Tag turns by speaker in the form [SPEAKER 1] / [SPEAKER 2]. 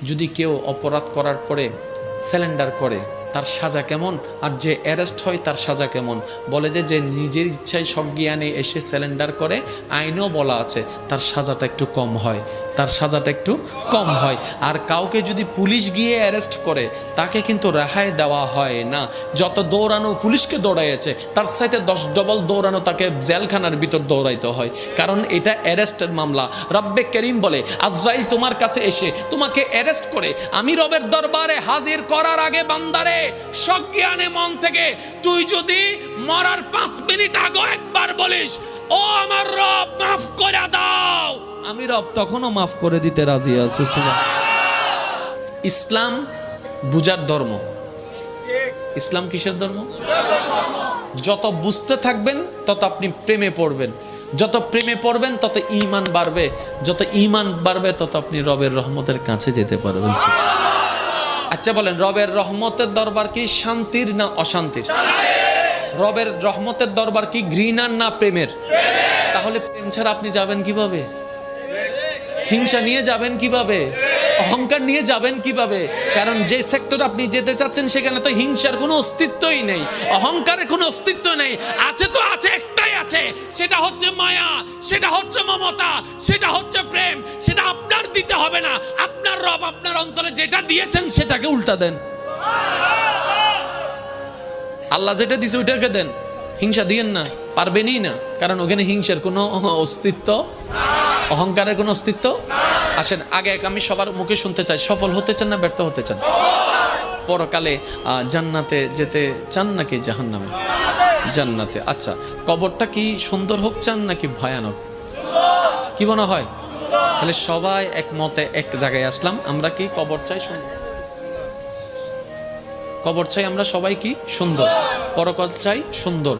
[SPEAKER 1] যদি কেউ অপরাধ করার পরে স্যালেন্ডার করে তার সাজা কেমন, আর যে অ্যারেস্ট হয় তার সাজা কেমন? বলে যে যে নিজের ইচ্ছায় সজ্ঞানে এসে স্যালেন্ডার করে, আইনও বলা আছে তার সাজাটা একটু কম হয়, তার সাজাটা একটু কম হয়। আর কাউকে যদি পুলিশ গিয়ে অ্যারেস্ট করে তাকে কিন্তু রেহাই দেওয়া হয় না। যত দৌড়ানো পুলিশকে দৌড়াইছে তার সাথে 10 ডবল দৌড়ানো তাকে জেলখানার ভিতর দৌড়াইতে হয়, কারণ এটা অ্যারেস্টের মামলা। রব্বে করিম বলে আজরাইল তোমার কাছে এসে তোমাকে অ্যারেস্ট করে আমি রবের দরবারে হাজির করার আগে বান্দারে সজ্ঞানে মন থেকে তুই যদি মরার 5 মিনিট আগে একবার বলিস ও আমার রব মাফ করে দাও, আমি রব তখনও মাফ করে দিতে রাজি আছি। ইসলাম বুঝার ধর্ম। ইসলাম কিসের ধর্ম? যত বুঝতে থাকবেন তত আপনি প্রেমে পড়বেন, যত প্রেমে পড়বেন তত ঈমান বাড়বে, যত ঈমান বাড়বে তত আপনি রবের রহমতের কাছে যেতে পারবেন। আচ্ছা বলেন, রবের রহমতের দরবার কি শান্তির না অশান্তির? রবের রহমতের দরবার কি ঘৃণার না প্রেমের? তাহলে প্রেম ছাড়া আপনি যাবেন কিভাবে? হিংসা নিয়ে যাবেন কিভাবে? অহংকার নিয়ে যাবেন কিভাবে? কারণ যে সেক্টর আপনি যেতে চাচ্ছেন সেখানে তো হিংসার কোনো অস্তিত্বই নেই, অহংকারের কোনো অস্তিত্ব নেই। আছে তো আছে, একটাই আছে, সেটা হচ্ছে মায়া, সেটা হচ্ছে মমতা, সেটা হচ্ছে প্রেম। সেটা আপনার দিতে হবে না, আপনার রব আপনার অন্তরে যেটা দিয়েছেন সেটাকে উল্টা দেন। আল্লাহ যেটা দিয়েছে ওইটাকে দেন, হিংসা দিয়েন না, পারবেনই না, কারণ ওখানে হিংসার কোনো অস্তিত্ব, অহংকারের কোনো অস্তিত্ব। আসেন আগে আমি সবার মুখে শুনতে চাই, সফল হতে চান না ব্যর্থ হতে চান? পরকালে জান্নাতে যেতে চান নাকি জাহান্নামে? জান্নাতে। আচ্ছা, কবরটা কি সুন্দর হোক চান নাকি ভয়ানক? কি মনে হয়? তাহলে সবাই একমতে এক জায়গায় আসলাম, আমরা কি কবর চাই সুন্দর? কবর চাই আমরা সবাই কি সুন্দর, পরকাল চাই সুন্দর।